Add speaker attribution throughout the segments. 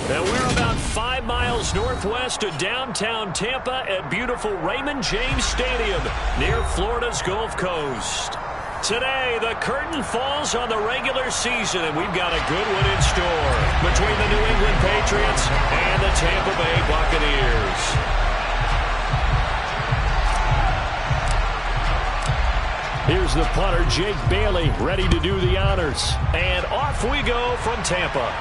Speaker 1: And we're about 5 miles northwest of downtown Tampa at beautiful Raymond James Stadium near Florida's Gulf Coast. Today, the curtain falls on the regular season, and we've got a good one in store between the New England Patriots and the Tampa Bay Buccaneers. Here's the punter, Jake Bailey, ready to do the honors. And off we go from Tampa.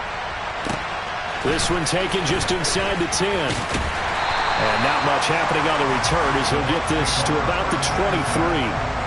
Speaker 1: This one taken just inside the 10. And not much happening on the return as he'll get this to about the 23.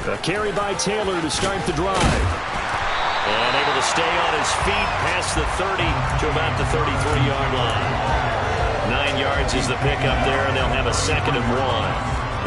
Speaker 2: A carry by Taylor to start the drive.
Speaker 1: And able to stay on his feet past the 30 to about the 33-yard line. 9 yards is the pickup there, and they'll have a 2nd and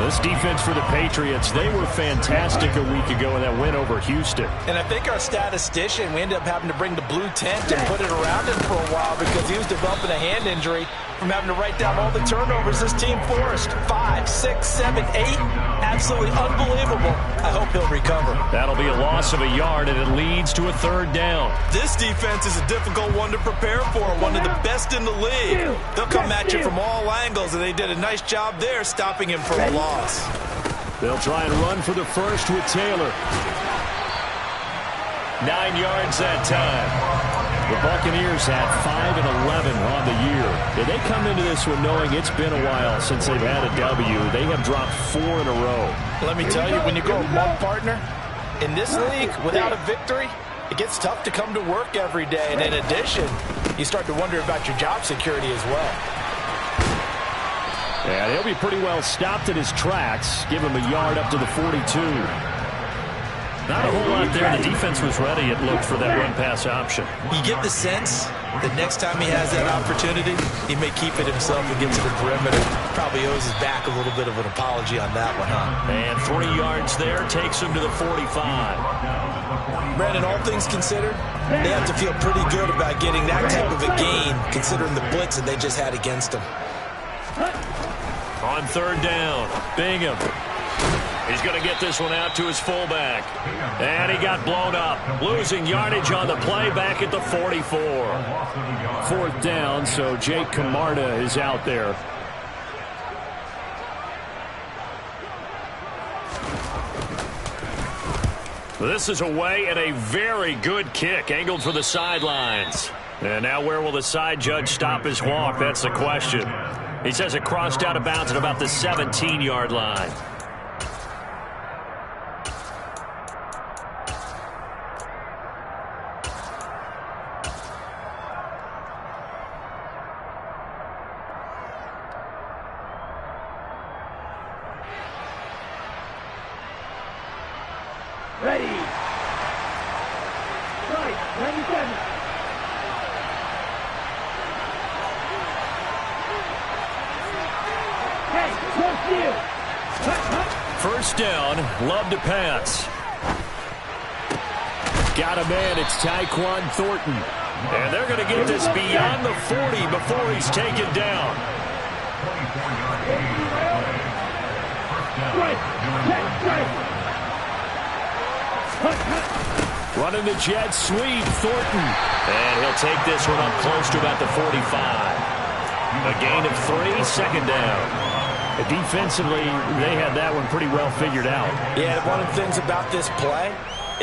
Speaker 1: 1.
Speaker 2: This defense for the Patriots, they were fantastic a week ago in that win over Houston.
Speaker 3: And I think our statistician, we ended up having to bring the blue tent and put it around him for a while because he was developing a hand injury from having to write down all the turnovers this team forced. 5, 6, 7, 8. Absolutely unbelievable. I hope he'll recover.
Speaker 1: That'll be a loss of a yard, and it leads to a 3rd down.
Speaker 3: This defense is a difficult one to prepare for, one of the best in the league. They'll come at you from all angles, and they did a nice job there stopping him for a loss.
Speaker 2: They'll try and run for the first with Taylor.
Speaker 1: 9 yards that time.
Speaker 2: The Buccaneers had 5 and 11 on the year. Did they come into this one knowing it's been a while since they've had a W? They have dropped 4 in a row.
Speaker 3: Let me tell you, when you go one partner in this league without a victory, it gets tough to come to work every day. And in addition, you start to wonder about your job security as well.
Speaker 2: Yeah, he'll be pretty well stopped in his tracks. Give him a yard up to the 42.
Speaker 1: Not a whole lot there. The defense was ready, it looked, for that run-pass option.
Speaker 3: You get the sense that next time he has that opportunity, he may keep it himself and get to the perimeter. Probably owes his back a little bit of an apology on that one, huh?
Speaker 1: And 3 yards there takes him to the 45.
Speaker 3: Brandon, all things considered, they have to feel pretty good about getting that type of a gain, considering the blitz that they just had against them.
Speaker 1: On 3rd down, Bingham. He's going to get this one out to his fullback. And he got blown up. Losing yardage on the play back at the 44.
Speaker 2: 4th down, so Jake Camarda is out there.
Speaker 1: This is away and a very good kick angled for the sidelines. And now where will the side judge stop his walk? That's the question. He says it crossed out of bounds at about the 17-yard line.
Speaker 4: Ready. Right, 97. Hey, what's you?
Speaker 1: 1st down, Love to pass.
Speaker 2: Got a man, it's Tyquan Thornton.
Speaker 1: And they're going to get this beyond the 40 before he's taken down.
Speaker 4: Right.
Speaker 2: Running the jet sweep, Thornton.
Speaker 1: And he'll take this one up close to about the 45. A gain of 3, 2nd down.
Speaker 2: Defensively, they had that one pretty well figured out.
Speaker 3: Yeah, one of the things about this play,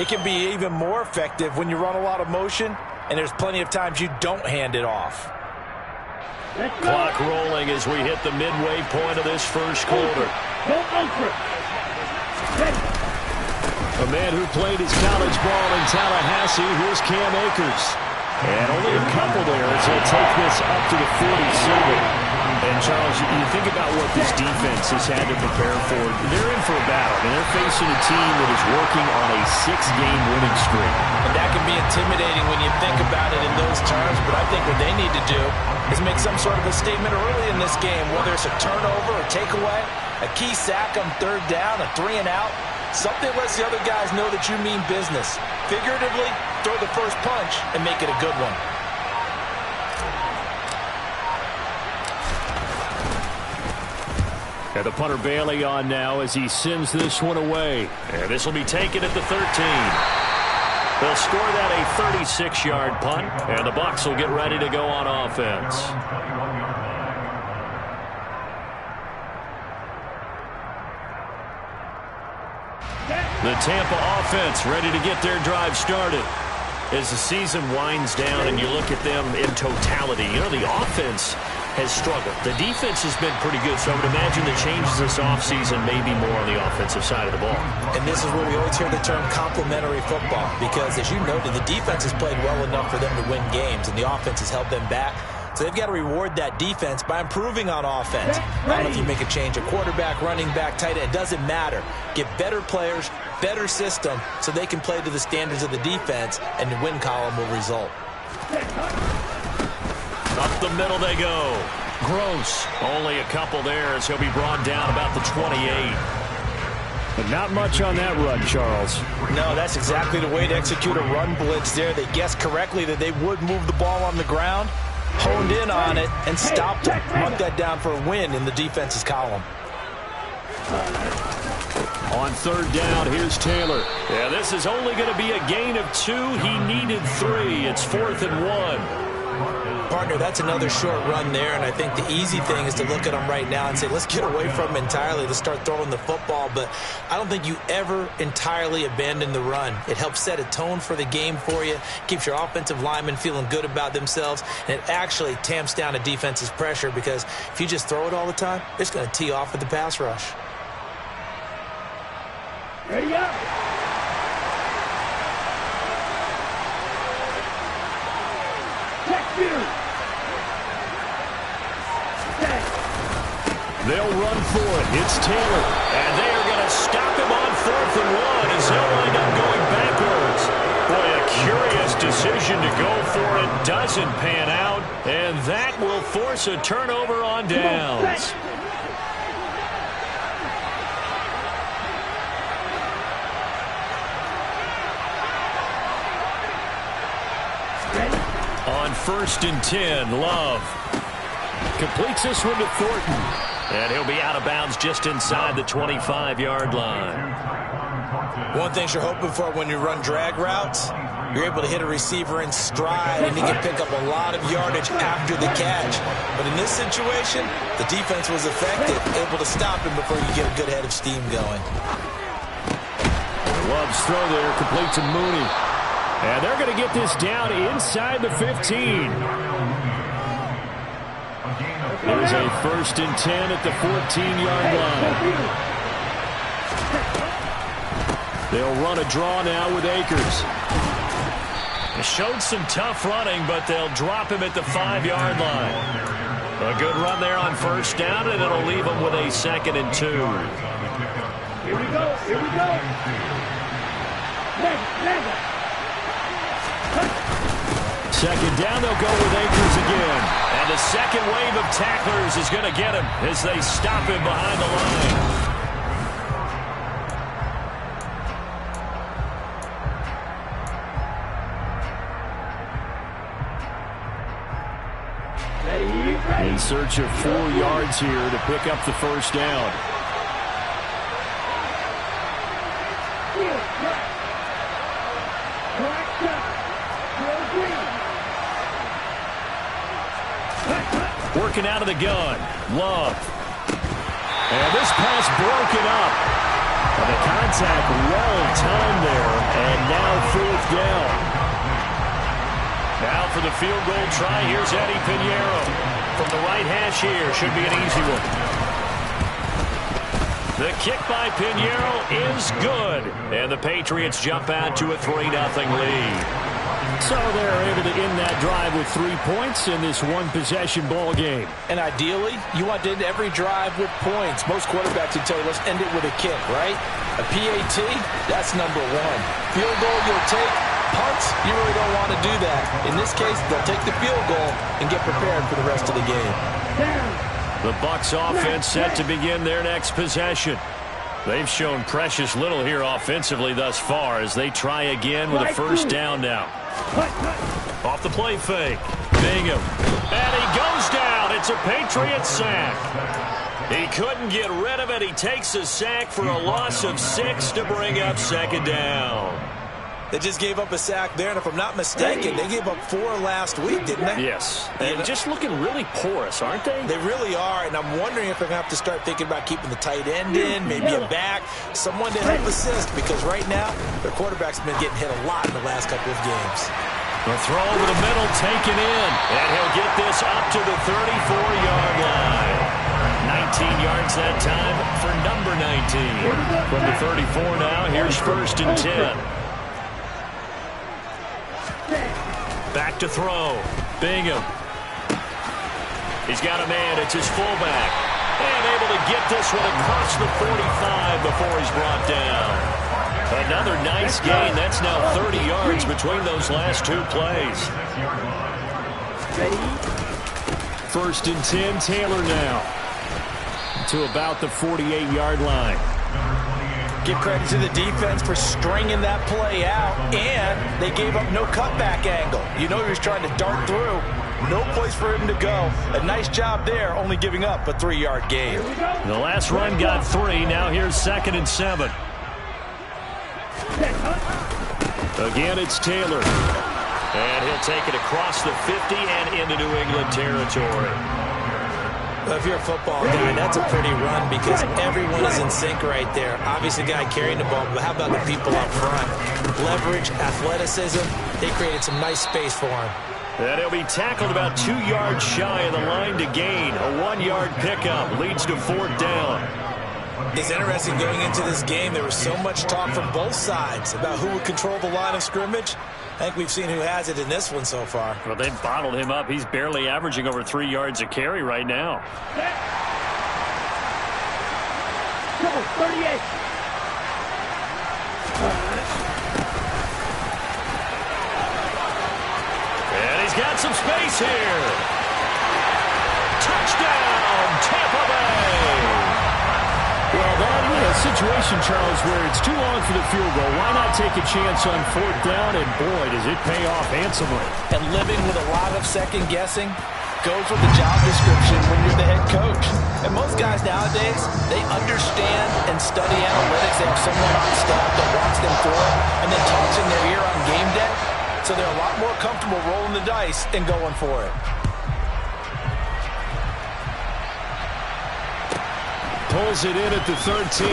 Speaker 3: it can be even more effective when you run a lot of motion, and there's plenty of times you don't hand it off.
Speaker 1: Clock rolling as we hit the midway point of this 1st quarter.
Speaker 2: A man who played his college ball in Tallahassee, here's Cam Akers. And only a couple there as he'll take this up to the 47. And, Charles, you think about what this defense has had to prepare for. They're in for a battle. I mean, they're facing a team that is working on a 6-game winning streak.
Speaker 3: And that can be intimidating when you think about it in those terms, but I think what they need to do is make some sort of a statement early in this game, whether it's a turnover, a takeaway, a key sack on third down, a 3-and-out. Something lets the other guys know that you mean business. Figuratively, throw the first punch and make it a good one.
Speaker 2: And the punter Bailey on now as he sends this one away.
Speaker 1: And this will be taken at the 13. They'll score that a 36-yard punt, and the Bucs will get ready to go on offense. The Tampa offense ready to get their drive started. As the season winds down and you look at them in totality, you know, the offense has struggled. The defense has been pretty good, so I would imagine the changes this offseason may be more on the offensive side of the ball.
Speaker 3: And this is where we always hear the term complementary football, because as you noted, the defense has played well enough for them to win games, and the offense has held them back. So they've got to reward that defense by improving on offense. I don't know if you make a change, a quarterback, running back, tight end, it doesn't matter. Get better players, better system, so they can play to the standards of the defense, and the win column will result.
Speaker 1: Up the middle they go. Gross. Only a couple there as he'll be brought down about the 28.
Speaker 2: But not much on that run, Charles.
Speaker 3: No, that's exactly the way to execute a run blitz there. They guessed correctly that they would move the ball on the ground, honed in on it, and stopped it. Mark that down for a win in the defense's column.
Speaker 2: On third down, here's Taylor.
Speaker 1: Yeah, this is only going to be a gain of 2. He needed 3. It's 4th and 1.
Speaker 3: Partner, that's another short run there, and I think the easy thing is to look at him right now and say, let's get away from him entirely. Let's start throwing the football, but I don't think you ever entirely abandon the run. It helps set a tone for the game for you, keeps your offensive linemen feeling good about themselves, and it actually tamps down a defense's pressure, because if you just throw it all the time, it's going to tee off with the pass rush.
Speaker 4: Ready up.
Speaker 1: They'll run for it. It's Taylor. And they are going to stop him on 4th and 1 as he'll wind up going backwards. Boy, a curious decision to go for it. Doesn't pan out. And that will force a turnover on downs. On 1st and 10, Love completes this one to Thornton. And he'll be out of bounds just inside the 25-yard line.
Speaker 3: One thing you're hoping for when you run drag routes, you're able to hit a receiver in stride, and he can pick up a lot of yardage after the catch. But in this situation, the defense was effective, able to stop him before you get a good head of steam going.
Speaker 2: Love's throw there, complete to Mooney. And they're going to get this down inside the 15. There's a 1st and 10 at the 14-yard line. They'll run a draw now with Akers.
Speaker 1: They showed some tough running, but they'll drop him at the 5-yard line. A good run there on 1st down, and it'll leave them with a 2nd and 2.
Speaker 4: Here we go. Here we go. Next.
Speaker 2: 2nd down, they'll go with Akers again.
Speaker 1: And the second wave of tacklers is going to get him as they stop him behind the line.
Speaker 2: In search of 4 yards here to pick up the 1st down.
Speaker 1: Working out of the gun. Love.
Speaker 2: And this pass broken up. And the contact well timed there. And now 4th down.
Speaker 1: Now for the field goal try. Here's Eddie Pinheiro. From the right hash here. Should be an easy one. The kick by Pinheiro is good. And the Patriots jump out to a 3-0 lead.
Speaker 2: So they're able to end that drive with 3 points in this one-possession ball game.
Speaker 3: And ideally, you want to end every drive with points. Most quarterbacks would tell you, let's end it with a kick, right? A PAT, that's number one. Field goal you'll take. Punts, you really don't want to do that. In this case, they'll take the field goal and get prepared for the rest of the game.
Speaker 1: The Bucs offense set to begin their next possession. They've shown precious little here offensively thus far as they try again with a first down now. Off the play fake. Bingham. And he goes down. It's a Patriots sack. He couldn't get rid of it. He takes a sack for a loss of 6 to bring up second down.
Speaker 3: They just gave up a sack there, and if I'm not mistaken, they gave up 4 last week, didn't they?
Speaker 1: Yes. And just looking really porous, aren't they?
Speaker 3: They really are, and I'm wondering if they're going to have to start thinking about keeping the tight end in, maybe a back, someone to help assist, because right now, their quarterback's been getting hit a lot in the last couple of games.
Speaker 1: The throw over the middle taken in, and he'll get this up to the 34-yard line. 19 yards that time for number 19. From the 34 now, here's first and 10. Back to throw. Bingham. He's got a man. It's his fullback. And able to get this one across the 45 before he's brought down. Another nice gain. That's now 30 yards between those last 2 plays.
Speaker 2: First and 10, Taylor now to about the 48-yard line.
Speaker 3: Give credit to the defense for stringing that play out, and they gave up no cutback angle. You know he was trying to dart through. No place for him to go. A nice job there, only giving up a 3-yard gain.
Speaker 1: The last run got 3. Now here's second and 7.
Speaker 2: Again, it's Taylor.
Speaker 1: And he'll take it across the 50 and into New England territory.
Speaker 3: If you're a football guy, that's a pretty run because everyone is in sync right there. Obviously, the guy carrying the ball, but how about the people up front? Leverage, athleticism, they created some nice space for him.
Speaker 1: And he'll be tackled about 2 yards shy of the line to gain. A 1-yard pickup leads to 4th down.
Speaker 3: It's interesting going into this game. There was so much talk from both sides about who would control the line of scrimmage. I think we've seen who has it in this one so far.
Speaker 1: Well, they've bottled him up. He's barely averaging over 3 yards a carry right now.
Speaker 4: Go, 38.
Speaker 1: And he's got some space here. Touchdown, Tampa Bay.
Speaker 2: Well, that is a situation, Charles, where it's too long for the field goal. Why not take a chance on 4th down? And, boy, does it pay off handsomely.
Speaker 3: And living with a lot of second-guessing goes with the job description when you're the head coach. And most guys nowadays, they understand and study analytics. They have someone on staff that walks them through it and then talks in their ear on game day. So they're a lot more comfortable rolling the dice and going for it.
Speaker 2: Pulls it in at the 13.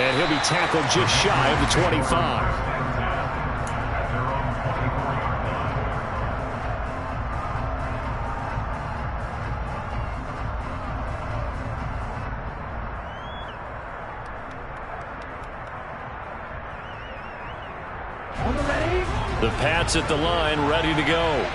Speaker 2: And he'll be tackled just shy of the 25.
Speaker 1: The Pats at the line, ready to go.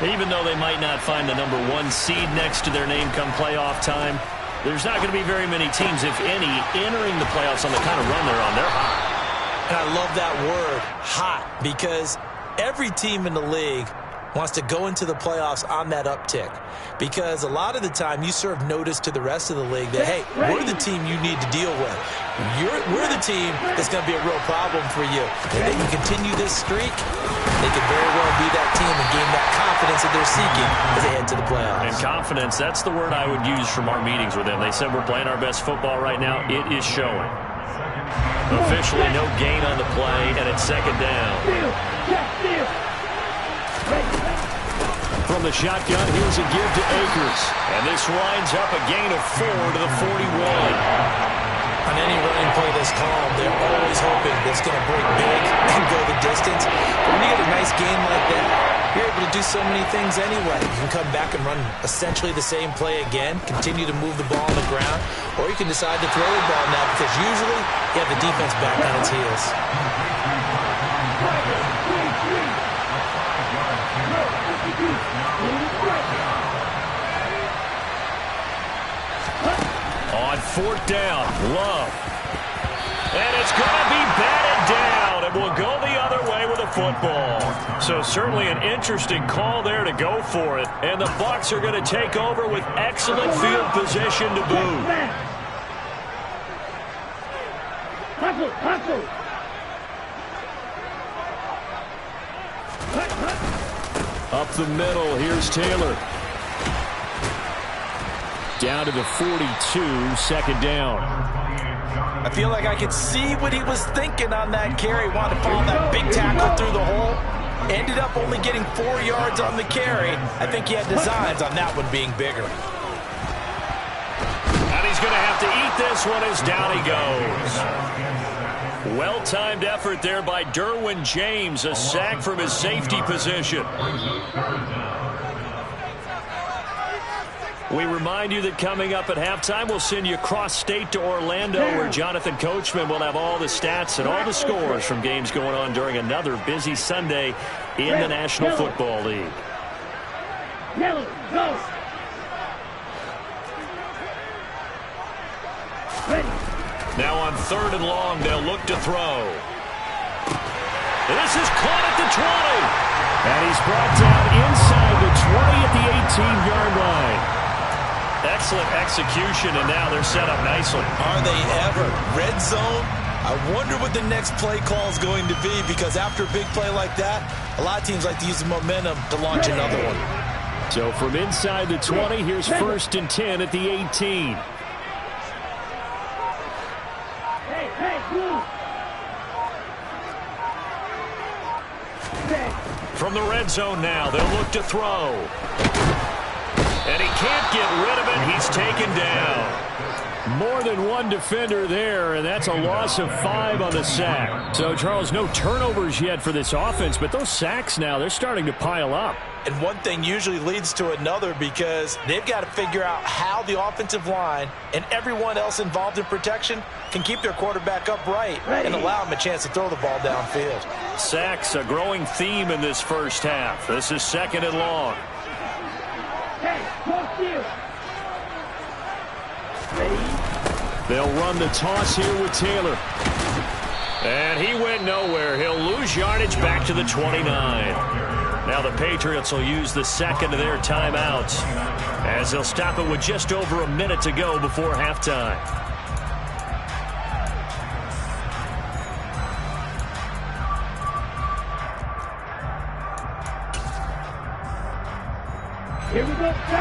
Speaker 1: Even though they might not find the number 1 seed next to their name come playoff time, there's not going to be very many teams, if any, entering the playoffs on the kind of run they're on. They're hot.
Speaker 3: And I love that word, hot, because every team in the league wants to go into the playoffs on that uptick. Because a lot of the time you serve notice to the rest of the league that, hey, we're the team you need to deal with. We're the team that's going to be a real problem for you. And they can continue this streak, they could very well be that team and gain that confidence that they're seeking as they head to the playoffs.
Speaker 1: And confidence, that's the word I would use from our meetings with them. They said we're playing our best football right now. It is showing. Officially no gain on the play, and it's second down.
Speaker 2: From the shotgun, here's a give to Akers.
Speaker 1: And this winds up a gain of 4 to the 41.
Speaker 3: On any running play that's called, they're always hoping it's going to break big and go the distance. But when you get a nice game like that, you're able to do so many things anyway. You can come back and run essentially the same play again, continue to move the ball on the ground, or you can decide to throw the ball now because usually you have the defense back on its heels.
Speaker 1: On fourth down, Love. And it's going to be batted down. It will go the other way with a football. So certainly an interesting call there to go for it. And the Bucs are going to take over with excellent field position to boot.
Speaker 2: Up the middle, here's Taylor. Down to the 42, second down.
Speaker 3: I feel like I could see what he was thinking on that carry. Wanted to follow that big tackle through the hole. Ended up only getting 4 yards on the carry. I think he had designs on that one being bigger.
Speaker 1: And he's going to have to eat this one as down he goes. Well-timed effort there by Derwin James. A sack from his safety position. We remind you that coming up at halftime, we'll send you cross-state to Orlando, where Jonathan Coachman will have all the stats and all the scores from games going on during another busy Sunday in the National Football League. Now on third and long, they'll look to throw. This is caught at the 20.
Speaker 2: And he's brought down inside the 20 at the 18-yard line.
Speaker 1: Excellent execution, and now they're set up nicely.
Speaker 3: Are they ever? Red zone? I wonder what the next play call is going to be, because after a big play like that, a lot of teams like to use the momentum to launch another one.
Speaker 2: So from inside the 20, here's first and 10 at the 18.
Speaker 1: From the red zone now, they'll look to throw. And he can't get rid of it. He's taken down.
Speaker 2: More than one defender there, and that's a loss of 5 on the sack. So, Charles, no turnovers yet for this offense, but those sacks now, they're starting to pile up.
Speaker 3: And one thing usually leads to another, because they've got to figure out how the offensive line and everyone else involved in protection can keep their quarterback upright and allow him a chance to throw the ball downfield.
Speaker 1: Sacks, a growing theme in this first half. This is second and long.
Speaker 2: They'll run the toss here with Taylor.
Speaker 1: And he went nowhere. He'll lose yardage back to the 29. Now the Patriots will use the second of their timeouts, as they'll stop it with just over a minute to go before halftime.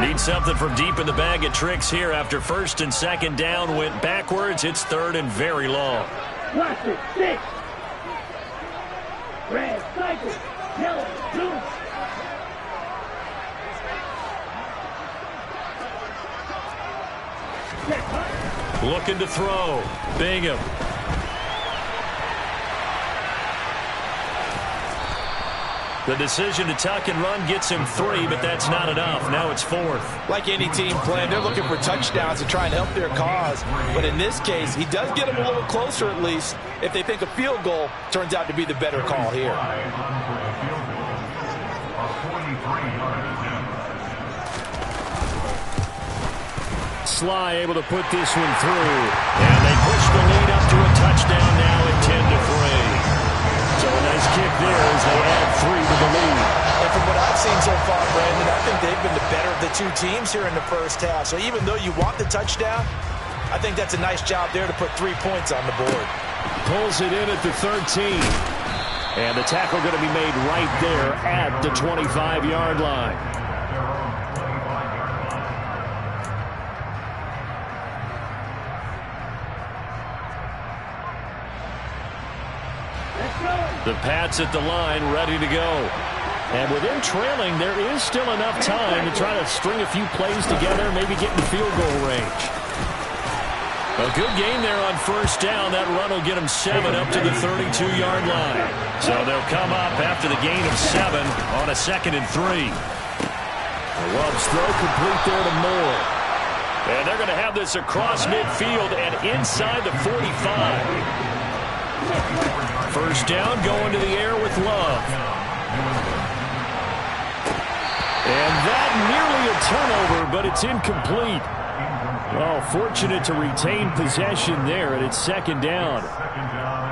Speaker 1: Need something from deep in the bag of tricks here after first and second down went backwards. It's third and very long.
Speaker 4: Watch it, 6. Red, cycle, yellow, blue.
Speaker 1: Looking to throw. Bingham. The decision to tuck and run gets him 3, but that's not enough. Now it's 4th.
Speaker 3: Like any team playing, they're looking for touchdowns to try and help their cause. But in this case, he does get them a little closer at least, if they think a field goal turns out to be the better call here.
Speaker 2: Sly able to put this one through.
Speaker 1: And they push the lead up to a touchdown now at 10-3.
Speaker 2: So a nice kick there as they add 3 to the lead.
Speaker 3: And from what I've seen so far, Brandon, I think they've been the better of the two teams here in the first half. So even though you want the touchdown, I think that's a nice job there to put 3 points on the board.
Speaker 2: Pulls it in at the 13. And the tackle going to be made right there at the 25-yard line.
Speaker 1: The Pats at the line, ready to go.
Speaker 2: And with them trailing, there is still enough time to try to string a few plays together, maybe get in field goal range.
Speaker 1: A good game there on first down. That run will get them 7 up to the 32-yard line. So they'll come up after the gain of 7 on a 2nd and 3.
Speaker 2: Love's throw complete there to Moore.
Speaker 1: And they're going to have this across midfield and inside the 45. First down, going to the air with Love.
Speaker 2: And that nearly a turnover, but it's incomplete. Oh, fortunate to retain possession there, and it's second down.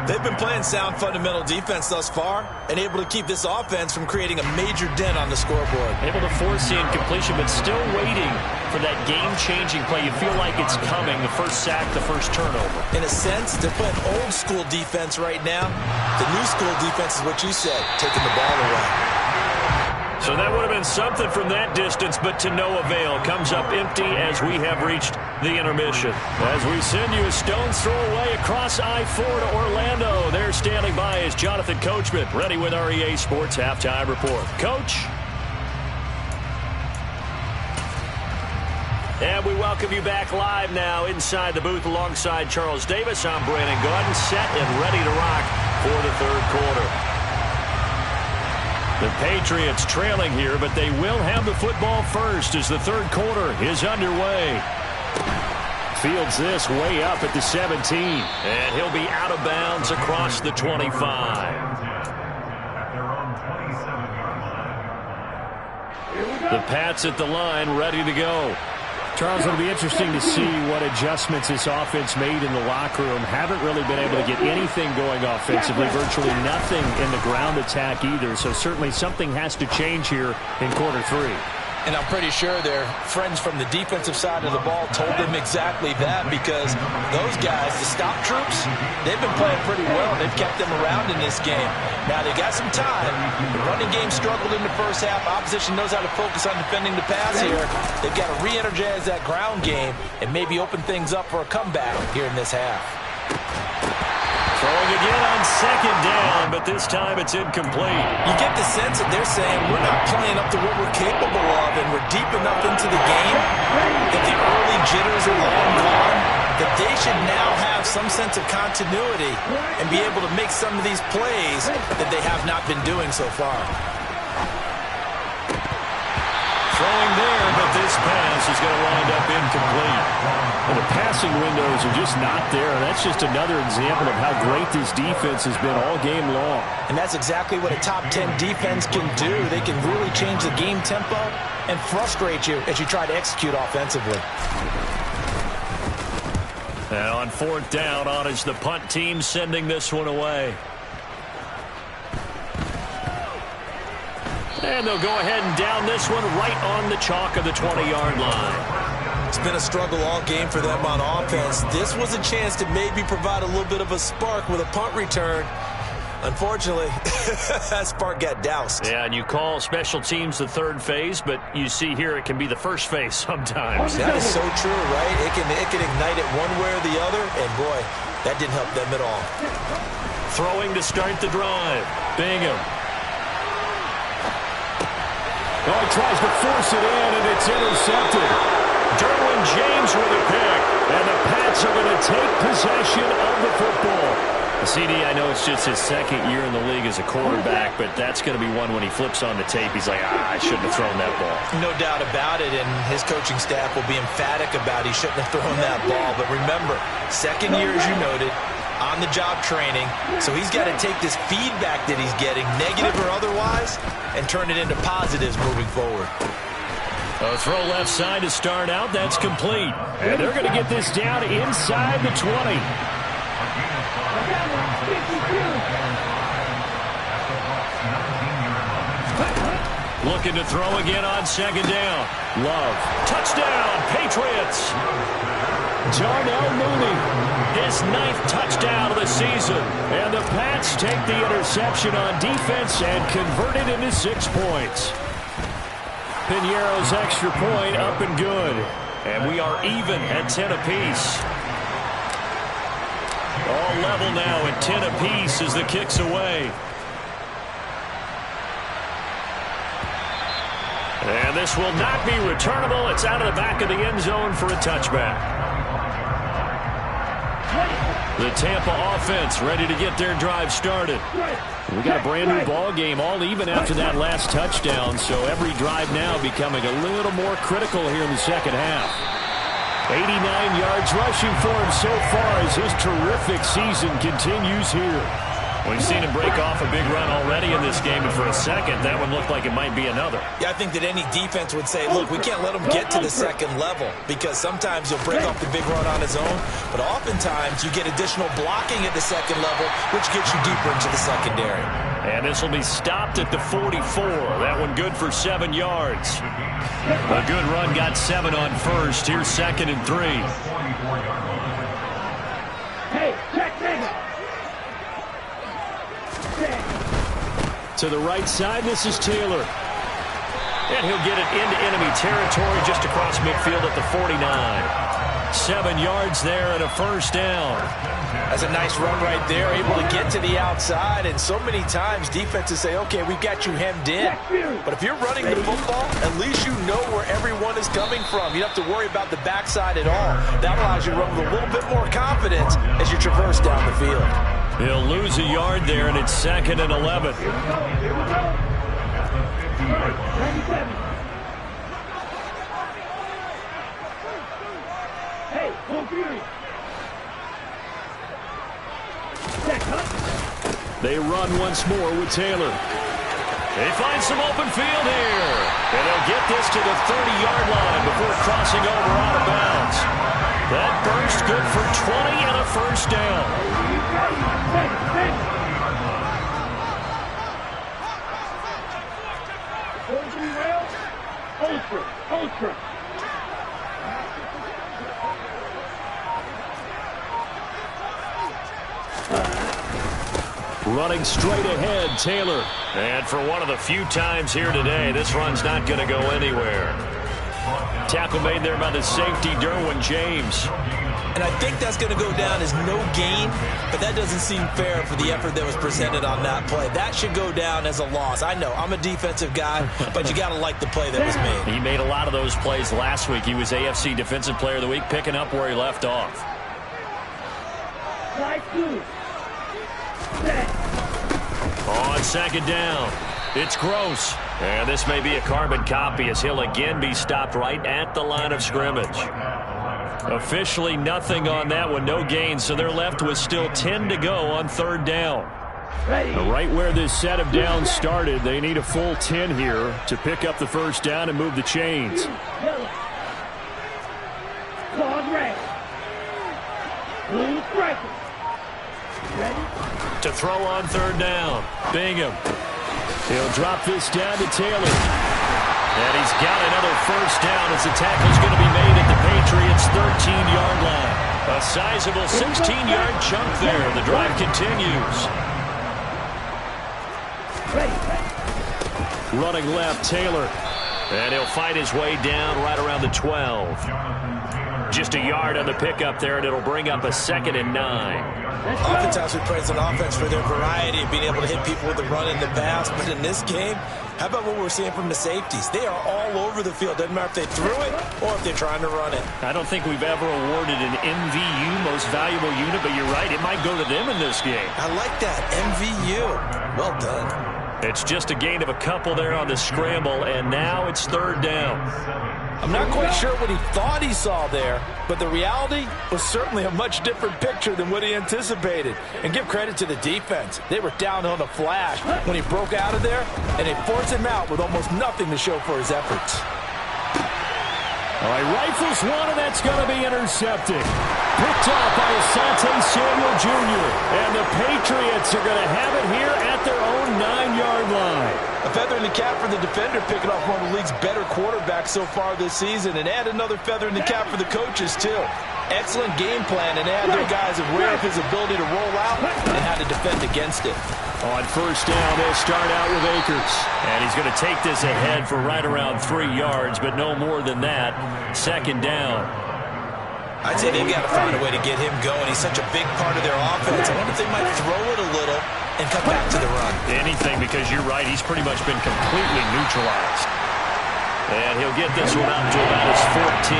Speaker 3: They've been playing sound fundamental defense thus far and able to keep this offense from creating a major dent on the scoreboard.
Speaker 1: Able to force the incompletion, but still waiting for that game-changing play. You feel like it's coming, the first sack, the first turnover.
Speaker 3: In a sense, they're playing old-school defense right now. The new-school defense is what you said, taking the ball away.
Speaker 1: So that would have been something from that distance, but to no avail. Comes up empty as we have reached the intermission. As we send you a stone's throw away across I-4 to Orlando. There standing by is Jonathan Coachman, ready with our EA Sports Halftime Report. Coach? And we welcome you back live now inside the booth alongside Charles Davis. I'm Brandon Gaudin, set and ready to rock for the third quarter. The Patriots trailing here, but they will have the football first as the third quarter is underway. Fields this way up at the 17. And he'll be out of bounds across the 25. The Pats at the line, ready to go.
Speaker 2: Charles, it'll be interesting to see what adjustments this offense made in the locker room. Haven't really been able to get anything going offensively, virtually nothing in the ground attack either. So certainly something has to change here in quarter three.
Speaker 3: And I'm pretty sure their friends from the defensive side of the ball told them exactly that, because those guys, the stop troops, they've been playing pretty well. They've kept them around in this game. Now, they got some time. The running game struggled in the first half. Opposition knows how to focus on defending the pass here. They've got to re-energize that ground game and maybe open things up for a comeback here in this half.
Speaker 1: Throwing again on second down, but this time it's incomplete.
Speaker 3: You get the sense that they're saying we're not playing up to what we're capable of, and we're deep enough into the game that the early jitters are long gone, that they should now have some sense of continuity and be able to make some of these plays that they have not been doing so far.
Speaker 1: Throwing there, but this pass is going to wind up incomplete.
Speaker 2: And the passing windows are just not there. That's just another example of how great this defense has been all game long.
Speaker 3: And that's exactly what a top 10 defense can do. They can really change the game tempo and frustrate you as you try to execute offensively.
Speaker 1: And on fourth down, on is the punt team sending this one away. And they'll go ahead and down this one right on the chalk of the 20-yard line.
Speaker 3: It's been a struggle all game for them on offense. This was a chance to maybe provide a little bit of a spark with a punt return. Unfortunately, that spark got doused.
Speaker 1: Yeah, and you call special teams the third phase, but you see here it can be the first phase sometimes.
Speaker 3: That is so true, right? It can ignite it one way or the other, and boy, that didn't help them at all.
Speaker 1: Throwing to start the drive. Bingham.
Speaker 2: Oh, he tries to force it in, and it's intercepted.
Speaker 1: Derwin James with a pick.
Speaker 2: And the Pats are going to take possession of the football.
Speaker 1: CD, I know it's just his second year in the league as a quarterback, but that's going to be one when he flips on the tape. He's like, I shouldn't have thrown that ball.
Speaker 3: No doubt about it, and his coaching staff will be emphatic about he shouldn't have thrown that ball. But remember, second year, as you noted, on-the-job training, so he's got to take this feedback that he's getting, negative or otherwise, and turn it into positives moving forward.
Speaker 1: A throw left side to start out. That's complete.
Speaker 2: And they're going to get this down inside the 20.
Speaker 1: Looking to throw again on second down.
Speaker 2: Love.
Speaker 1: Touchdown, Patriots.
Speaker 2: Darnell Mooney.
Speaker 1: His 9th touchdown of the season.
Speaker 2: And the Pats take the interception on defense and convert it into 6 points. Piñeiro's extra point up and good.
Speaker 1: And we are even at 10 apiece. All level now at 10 apiece as the kick's away. And this will not be returnable. It's out of the back of the end zone for a touchback. The Tampa offense ready to get their drive started.
Speaker 2: We got a brand new ball game, all even after that last touchdown, so every drive now becoming a little more critical here in the second half. 89 yards rushing for him so far as his terrific season continues here.
Speaker 1: We've seen him break off a big run already in this game, and for a second, that one looked like it might be another.
Speaker 3: Yeah, I think that any defense would say, look, we can't let him get to the second level, because sometimes he'll break off the big run on his own, but oftentimes you get additional blocking at the second level, which gets you deeper into the secondary.
Speaker 1: And this will be stopped at the 44. That one good for 7 yards. A good run got 7 on first. Here's 2nd and 3.
Speaker 4: Hey, check nigga.
Speaker 2: To the right side, this is Taylor.
Speaker 1: And he'll get it into enemy territory just across midfield at the 49. 7 yards there and a first down.
Speaker 3: That's a nice run right there, able to get to the outside. And so many times defenses say, okay, we've got you hemmed in. But if you're running the football, at least you know where everyone is coming from. You don't have to worry about the backside at all. That allows you to run with a little bit more confidence as you traverse down the field.
Speaker 1: He'll lose a yard there, and it's 2nd and 11.
Speaker 4: Here we go. 97. Hey, full fury. Check, huh?
Speaker 2: They run once more with Taylor.
Speaker 1: They find some open field here. And they'll get this to the 30-yard line before crossing over out of bounds. That burst good for 20 and a first down.
Speaker 4: Ultra.
Speaker 2: Running straight ahead, Taylor.
Speaker 1: And for one of the few times here today, this run's not going to go anywhere. Tackle made there by the safety, Derwin James.
Speaker 3: And I think that's going to go down as no gain, but that doesn't seem fair for the effort that was presented on that play. That should go down as a loss. I know, I'm a defensive guy, but you got to like the play that was made.
Speaker 1: He made a lot of those plays last week. He was AFC Defensive Player of the Week, picking up where he left off.
Speaker 4: Slide 2. Set.
Speaker 1: On 2nd down, it's Gross. And this may be a carbon copy as he'll again be stopped right at the line of scrimmage. Officially nothing on that one, no gain, so they're left with still 10 to go on 3rd down.
Speaker 4: Ready.
Speaker 2: Right where this set of downs started, they need a full 10 here to pick up the first down and move the chains.
Speaker 4: Yellow. Claws red. Blue striker. Ready?
Speaker 1: To throw on 3rd down, Bingham.
Speaker 2: He'll drop this down to Taylor.
Speaker 1: And he's got another first down as the tackle's going to be made at the Patriots' 13-yard line. A sizable 16-yard chunk there. The drive continues.
Speaker 2: Running left, Taylor.
Speaker 1: And he'll fight his way down right around the 12. Just a yard on the pickup there, and it'll bring up a 2nd and 9.
Speaker 3: Oftentimes we praise an offense for their variety of being able to hit people with the run and the pass, but in this game, how about what we're seeing from the safeties? They are all over the field. Doesn't matter if they threw it or if they're trying to run it.
Speaker 1: I don't think we've ever awarded an MVU, most valuable unit, but you're right, it might go to them in this game.
Speaker 3: I like that, MVU. Well done.
Speaker 1: It's just a gain of a couple there on the scramble, and now it's 3rd down.
Speaker 3: I'm not quite sure what he thought he saw there, but the reality was certainly a much different picture than what he anticipated. And give credit to the defense. They were down on the flash when he broke out of there, and they forced him out with almost nothing to show for his efforts.
Speaker 2: All right, rifles one, and that's going to be intercepted. Picked off by Asante Samuel Jr. And the Patriots are going to have it here at their own 9-yard line.
Speaker 3: A feather in the cap for the defender, picking off one of the league's better quarterbacks so far this season, and add another feather in the cap for the coaches, too. Excellent game plan, and add their guys aware of his ability to roll out and how to defend against it.
Speaker 2: On first down, they'll start out with Akers.
Speaker 1: And he's going to take this ahead for right around 3 yards, but no more than that. 2nd down.
Speaker 3: I'd say they've got to find a way to get him going. He's such a big part of their offense. I wonder if they might throw it a little and come back to the run.
Speaker 1: Anything, because you're right, he's pretty much been completely neutralized. And he'll get this one out to about his 14.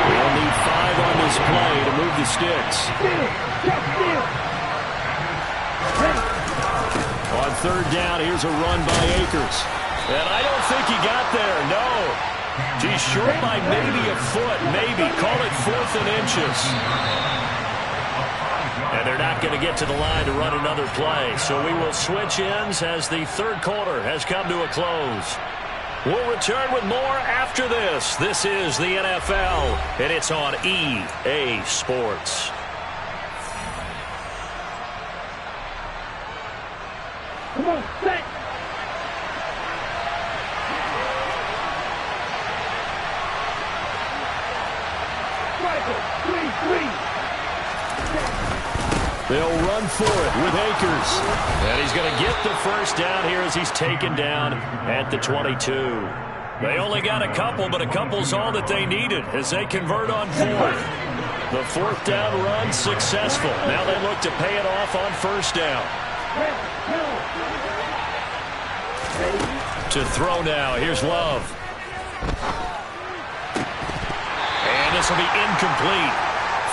Speaker 2: They'll need 5 on this play to move the sticks. On 3rd down, here's a run by Akers.
Speaker 1: And I don't think he got there, no. He's short by maybe a foot, maybe. Call it 4th and inches. And they're not going to get to the line to run another play. So we will switch ends as the third quarter has come to a close. We'll return with more after this. This is the NFL, and it's on EA Sports.
Speaker 4: Come on, set. Striker, 3-3.
Speaker 2: They'll run for it with Akers.
Speaker 1: And he's going to get the first down here as he's taken down at the 22. They only got a couple, but a couple's all that they needed as they convert on fourth. The fourth down run successful. Now they look to pay it off on first down. To throw now. Here's Love. And this will be incomplete.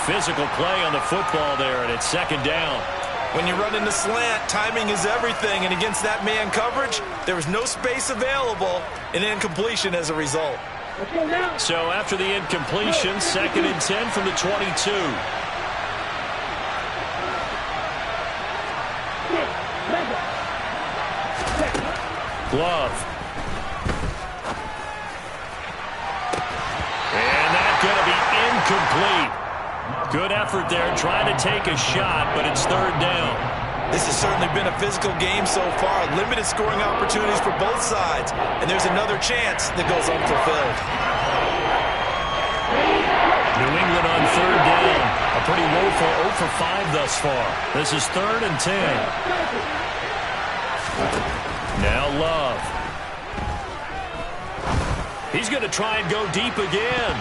Speaker 1: Physical play on the football there, and it's second down.
Speaker 3: When you run into slant, timing is everything, and against that man coverage, there was no space available, and incompletion as a result.
Speaker 1: So after the incompletion, second and 10 from the 22. Glove. And that's going to be incomplete. Good effort there, trying to take a shot, but it's third down.
Speaker 3: This has certainly been a physical game so far. Limited scoring opportunities for both sides. And there's another chance that goes unfulfilled.
Speaker 1: New England on third down. A pretty woeful 0 for 5 thus far. This is third and 10. Now Love. He's going to try and go deep again.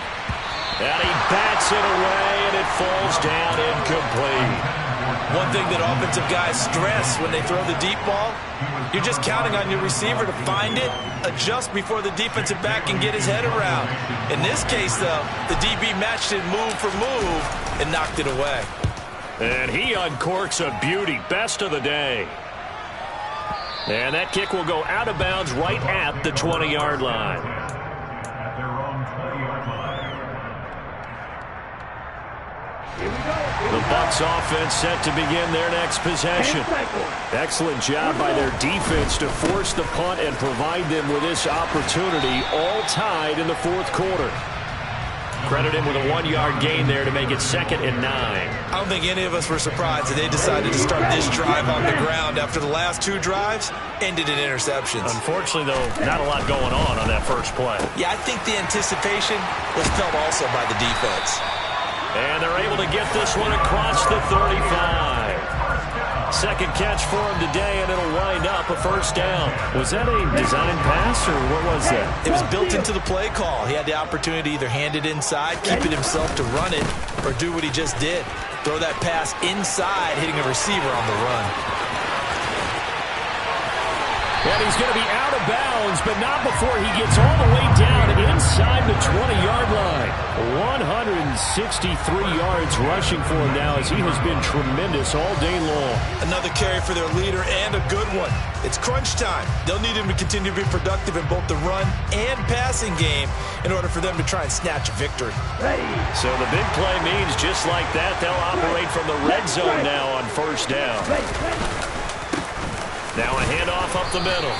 Speaker 1: And he bats it away, and it falls down incomplete.
Speaker 3: One thing that offensive guys stress when they throw the deep ball, you're just counting on your receiver to find it, adjust before the defensive back can get his head around. In this case, though, the DB matched it move for move and knocked it away.
Speaker 1: And he uncorks a beauty. Best of the day. And that kick will go out of bounds right at the 20-yard line. The Bucs offense set to begin their next possession.
Speaker 2: Excellent job by their defense to force the punt and provide them with this opportunity, all tied in the fourth quarter.
Speaker 1: Credit him with a 1-yard gain there to make it second and 9.
Speaker 3: I don't think any of us were surprised that they decided to start this drive on the ground after the last 2 drives ended in interceptions.
Speaker 1: Unfortunately, though, not a lot going on that first play.
Speaker 3: Yeah, I think the anticipation was felt also by the defense.
Speaker 1: And they're able to get this one across the 35. Second catch for him today, and it'll wind up a first down.
Speaker 2: Was that a design pass, or what was that?
Speaker 3: It was built into the play call. He had the opportunity to either hand it inside, keep it himself to run it, or do what he just did. Throw that pass inside, hitting a receiver on the run.
Speaker 2: And he's going to be out of bounds, but not before he gets all the way down inside the 20-yard line. 163 yards rushing for him now as he has been tremendous all day long.
Speaker 3: Another carry for their leader and a good one. It's crunch time. They'll need him to continue to be productive in both the run and passing game in order for them to try and snatch a victory.
Speaker 1: So the big play means just like that, they'll operate from the red zone now on first down. Now a handoff up the middle.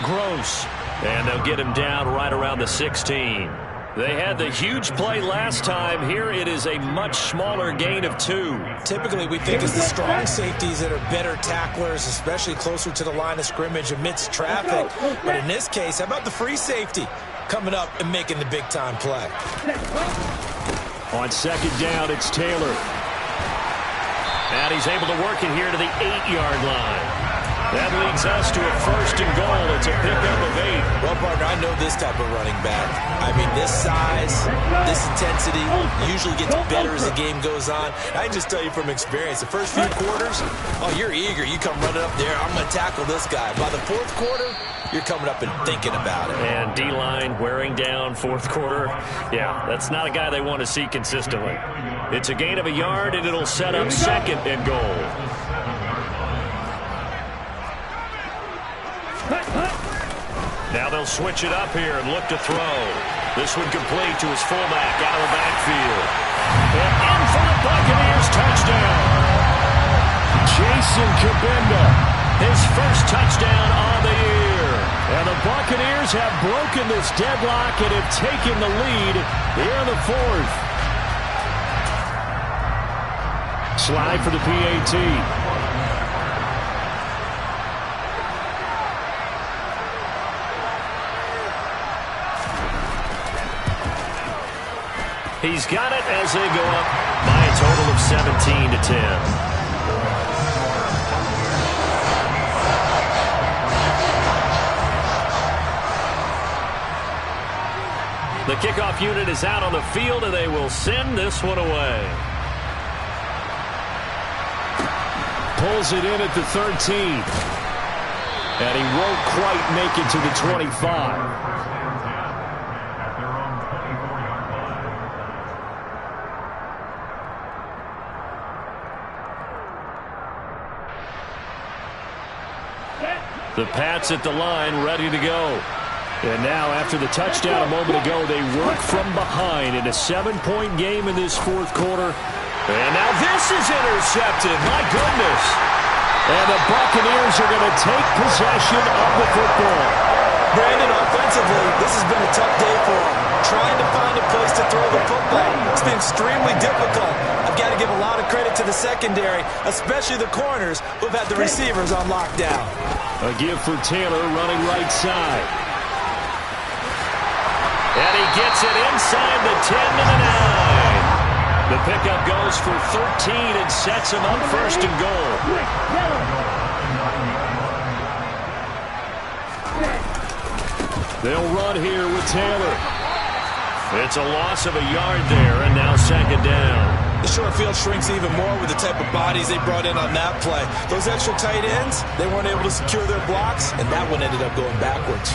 Speaker 1: Gross. And they'll get him down right around the 16. They had the huge play last time. Here it is a much smaller gain of 2.
Speaker 3: Typically we think it's the strong safeties that are better tacklers, especially closer to the line of scrimmage amidst traffic. But in this case, how about the free safety coming up and making the big-time play?
Speaker 2: On second down, it's Taylor.
Speaker 1: And he's able to work it here to the 8-yard line. That leads us to a first and goal. It's a pickup of 8.
Speaker 3: Well, partner, I know this type of running back. I mean, this size, this intensity usually gets better as the game goes on. I can just tell you from experience, the first few quarters, oh, you're eager. You come running up there, I'm going to tackle this guy. By the fourth quarter, you're coming up and thinking about it.
Speaker 1: And D-line wearing down fourth quarter. Yeah, that's not a guy they want to see consistently. It's a gain of a yard, and it'll set up second and goal. Now they'll switch it up here and look to throw. This one complete to his fullback out of the backfield. And in for the Buccaneers, touchdown.
Speaker 2: Jason Cabinda.
Speaker 1: His first touchdown on the year. And the Buccaneers have broken this deadlock and have taken the lead here in the fourth.
Speaker 2: Slide for the PAT.
Speaker 1: He's got it as they go up by a total of 17-10. The kickoff unit is out on the field, and they will send this one away.
Speaker 2: Pulls it in at the 13. And he won't quite make it to the 25.
Speaker 1: The Pats at the line, ready to go.
Speaker 2: And now, after the touchdown a moment ago, they work from behind in a 7-point game in this fourth quarter.
Speaker 1: And now this is intercepted. My goodness.
Speaker 2: And the Buccaneers are going to take possession of the football.
Speaker 3: Brandon, offensively, this has been a tough day for him. Trying to find a place to throw the football. It's been extremely difficult. I've got to give a lot of credit to the secondary, especially the corners who've had the receivers on lockdown.
Speaker 2: A give for Taylor running right side.
Speaker 1: And he gets it inside the 10 to the 9. The pickup goes for 13 and sets him up first and goal.
Speaker 2: They'll run here with Taylor.
Speaker 1: It's a loss of a yard there, and now second down.
Speaker 3: The short field shrinks even more with the type of bodies they brought in on that play. Those extra tight ends, they weren't able to secure their blocks, and that one ended up going backwards.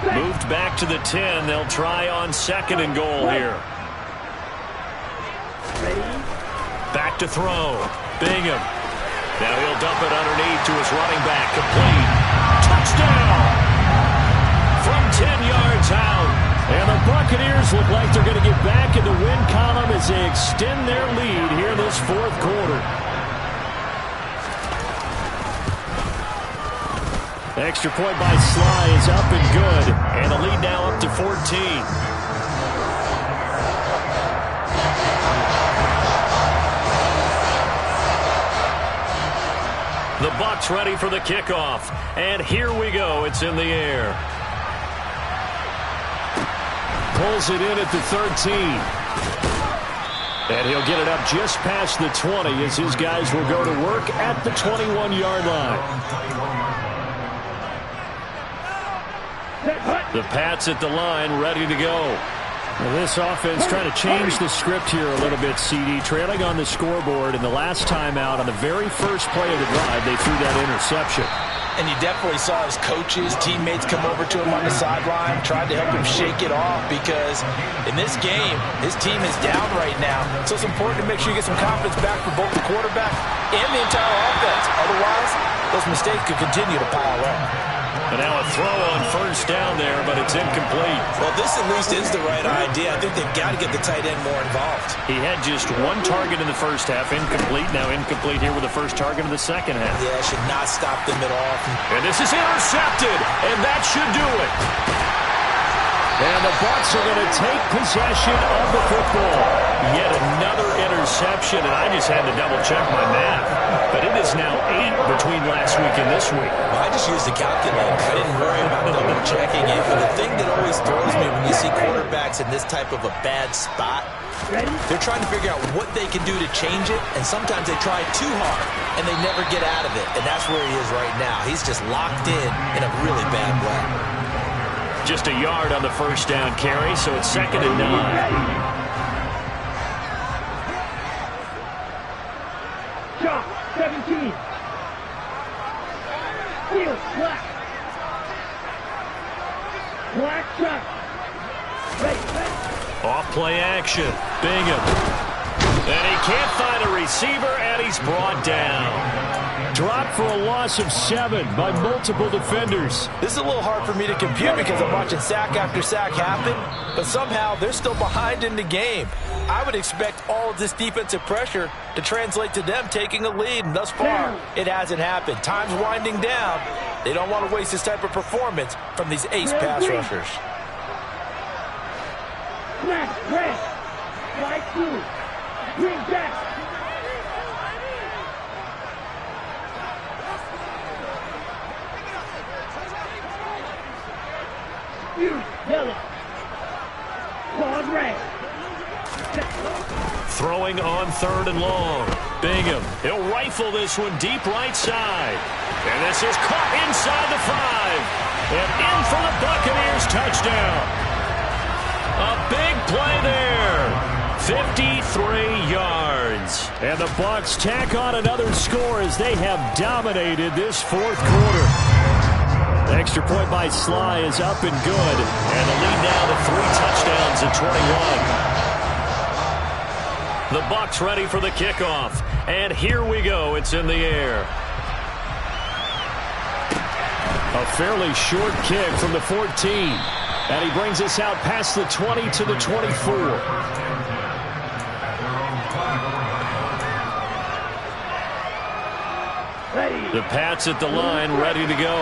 Speaker 1: Moved back to the 10. They'll try on second and goal here. Back to throw. Bingham. Now he'll dump it underneath to his running back. Complete. Touchdown! From 10 yards out.
Speaker 2: And the Buccaneers look like they're going to get back in the win column as they extend their lead here in this fourth quarter. Extra point by Sly is up and good.
Speaker 1: And the lead now up to 14. The Bucs ready for the kickoff. And here we go. It's in the air.
Speaker 2: Pulls it in at the 13. And he'll get it up just past the 20 as his guys will go to work at the 21-yard line.
Speaker 1: The Pats at the line, ready to go.
Speaker 2: Well, this offense trying to change the script here a little bit, CD. Trailing on the scoreboard, and the last time out on the very first play of the drive, they threw that interception.
Speaker 3: And you definitely saw his coaches, teammates come over to him on the sideline, tried to help him shake it off because in this game, his team is down right now. So it's important to make sure you get some confidence back for both the quarterback and the entire offense. Otherwise, those mistakes could continue to pile up.
Speaker 1: And now a throw on first down there, but it's incomplete.
Speaker 3: Well, this at least is the right idea. I think they've got to get the tight end more involved.
Speaker 1: He had just one target in the first half, incomplete. Now incomplete here with the first target of the second half.
Speaker 3: Yeah, should not stop them at all.
Speaker 1: And this is intercepted, and that should do it.
Speaker 2: And the Bucs are going to take possession of the football.
Speaker 1: Yet another interception, and I just had to double-check my math. But it is now 8 between last week and this week.
Speaker 3: Well, I just used the calculator. I didn't worry about double-checking it. But the thing that always throws me when you see quarterbacks in this type of a bad spot, they're trying to figure out what they can do to change it, and sometimes they try too hard, and they never get out of it. And that's where he is right now. He's just locked in a really bad way.
Speaker 1: Just a yard on the first down carry, so it's 2nd and 9.
Speaker 4: Shot, 17. Field, black. Black shot. Ready.
Speaker 1: Off play action. Bingham. And he can't find a receiver, and he's brought down.
Speaker 2: Dropped for a loss of 7 by multiple defenders.
Speaker 3: This is a little hard for me to compute because I'm watching sack after sack happen, but somehow they're still behind in the game. I would expect all of this defensive pressure to translate to them taking a lead, and thus far, it hasn't happened. Time's winding down. They don't want to waste this type of performance from these ace pass rushers.
Speaker 4: Flash, red. Slide 2. Green back. Yellow. Claws red.
Speaker 1: Throwing on 3rd and long. Bingham. He'll rifle this one deep right side. And this is caught inside the 5. And in for the Buccaneers touchdown. A big play there. 53 yards.
Speaker 2: And the Bucs tack on another score as they have dominated this 4th quarter. The extra point by Sly is up and good.
Speaker 1: And the lead now to 3 touchdowns at 21. The Bucs ready for the kickoff. And here we go. It's in the air.
Speaker 2: A fairly short kick from the 14. And he brings us out past the 20 to the 24. The Pats at the line, ready to go.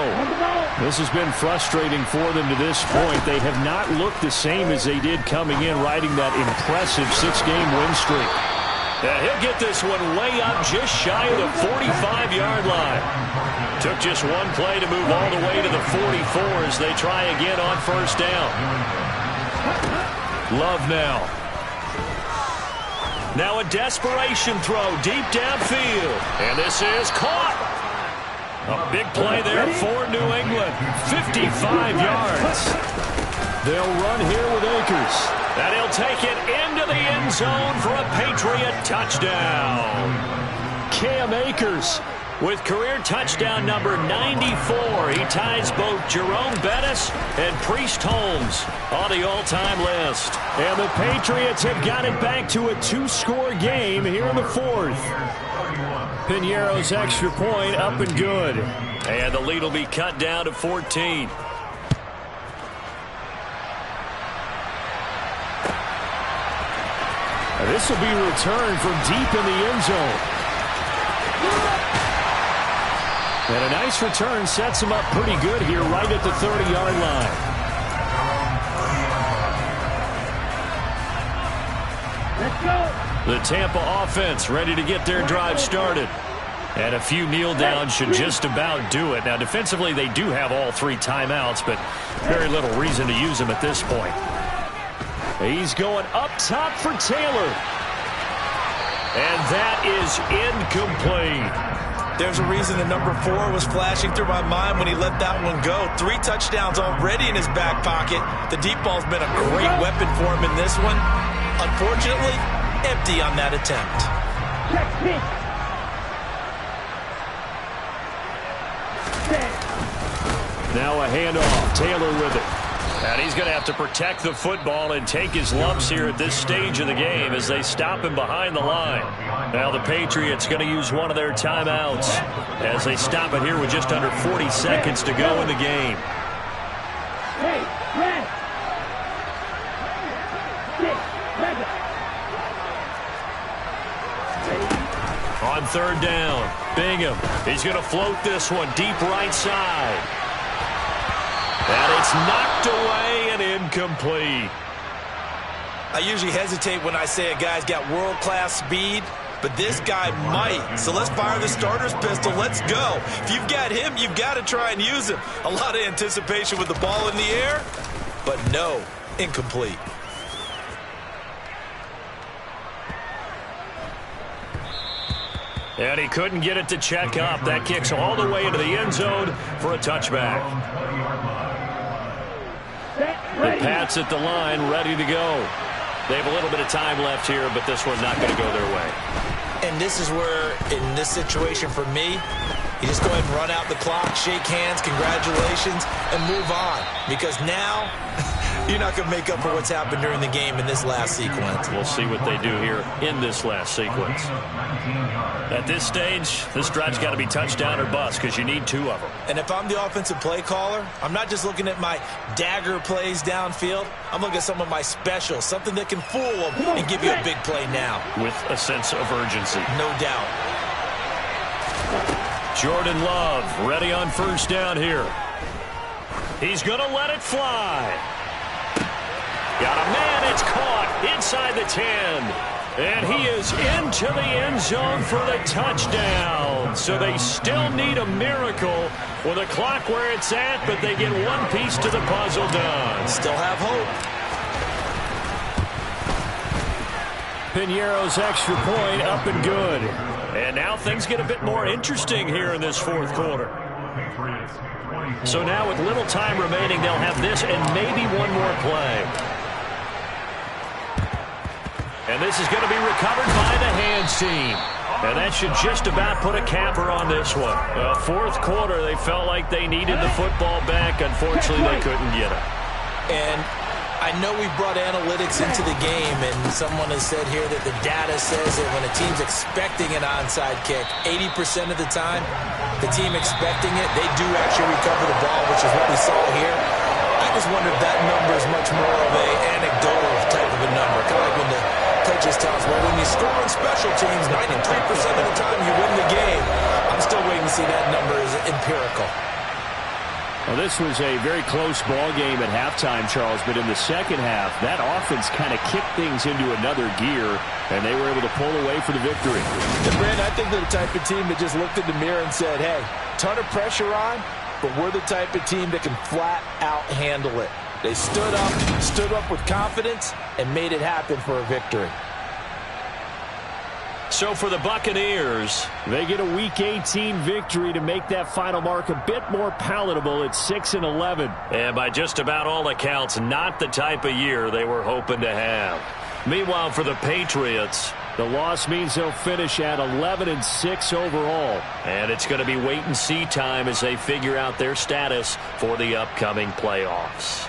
Speaker 2: This has been frustrating for them to this point. They have not looked the same as they did coming in, riding that impressive 6-game win streak.
Speaker 1: Yeah, he'll get this one way up just shy of the 45-yard line. Took just one play to move all the way to the 44 as they try again on 1st down. Love now. Now a desperation throw deep downfield. And this is caught. A big play there for New England. 55 yards.
Speaker 2: They'll run here with Akers.
Speaker 1: And he'll take it into the end zone for a Patriot touchdown.
Speaker 2: Cam Akers
Speaker 1: with career touchdown number 94. He ties both Jerome Bettis and Priest Holmes on the all-time list.
Speaker 2: And the Patriots have got it back to a 2-score game here in the 4th. Piñeiro's extra point up and good.
Speaker 1: And the lead will be cut down to 14.
Speaker 2: This will be returned from deep in the end zone. And a nice return sets him up pretty good here right at the 30-yard line.
Speaker 4: Let's go.
Speaker 1: The Tampa offense ready to get their drive started. And a few kneel downs should just about do it. Now, defensively, they do have all 3 timeouts, but very little reason to use them at this point.
Speaker 2: He's going up top for Taylor.
Speaker 1: And that is incomplete.
Speaker 3: There's a reason the number 4 was flashing through my mind when he let that one go. 3 touchdowns already in his back pocket. The deep ball's been a great weapon for him in this one. Unfortunately, empty on that attempt.
Speaker 4: Check pitch.
Speaker 2: Now a handoff. Taylor with it.
Speaker 1: And he's going to have to protect the football and take his lumps here at this stage of the game as they stop him behind the line. Now the Patriots going to use one of their timeouts as they stop it here with just under 40 seconds to go in the game.
Speaker 4: Hey, red. 6, 7.
Speaker 1: On 3rd down, Bingham. He's going to float this one deep right side. And it's knocked away and incomplete.
Speaker 3: I usually hesitate when I say a guy's got world-class speed, but this guy might. So let's fire the starter's pistol. Let's go. If you've got him, you've got to try and use him. A lot of anticipation with the ball in the air, but no, incomplete.
Speaker 1: And he couldn't get it to check up. That kicks all the way into the end zone for a touchback. The Pats at the line, ready to go. They have a little bit of time left here, but this one's not going to go their way.
Speaker 3: And this is where, in this situation for me, you just go ahead and run out the clock, shake hands, congratulations, and move on. Because now, You're not going to make up for what's happened during the game in this last sequence.
Speaker 1: We'll see what they do here in this last sequence. At this stage, this drive's got to be touchdown or bust because you need 2 of them.
Speaker 3: And if I'm the offensive play caller, I'm not just looking at my dagger plays downfield. I'm looking at some of my specials, something that can fool them and give you a big play now.
Speaker 1: With a sense of urgency.
Speaker 3: No doubt.
Speaker 1: Jordan Love ready on first down here. He's going to let it fly. Got a man, it's caught inside the 10. And he is into the end zone for the touchdown. So they still need a miracle with a clock where it's at, but they get one piece to the puzzle done.
Speaker 3: Still have hope.
Speaker 1: Piñeiro's extra point up and good. And now things get a bit more interesting here in this fourth quarter. So now with little time remaining, they'll have this and maybe one more play. And this is going to be recovered by the hands team. And that should just about put a capper on this one. Fourth quarter, they felt like they needed the football back. Unfortunately, they couldn't get it.
Speaker 3: And I know we brought analytics into the game, and someone has said here that the data says that when a team's expecting an onside kick, 80% of the time, the team expecting it, they do actually recover the ball, which is what we saw here. I just wonder if that number is much more of an anecdotal type of a number. Kind of like when the coaches tell us, well, when you score on special teams, 93% of the time you win the game. I'm still waiting to see that number is empirical.
Speaker 2: Well, this was a very close ball game at halftime, Charles, but in the second half, that offense kind of kicked things into another gear, and they were able to pull away for the victory.
Speaker 3: And Brandon, I think they're the type of team that just looked in the mirror and said, hey, ton of pressure on, but we're the type of team that can flat out handle it. They stood up with confidence, and made it happen for a victory.
Speaker 1: So for the Buccaneers,
Speaker 2: they get a Week 18 victory to make that final mark a bit more palatable at 6-11.
Speaker 1: And by just about all accounts, not the type of year they were hoping to have. Meanwhile, for the Patriots,
Speaker 2: the loss means they'll finish at 11-6 overall.
Speaker 1: And it's going to be wait-and-see time as they figure out their status for the upcoming playoffs.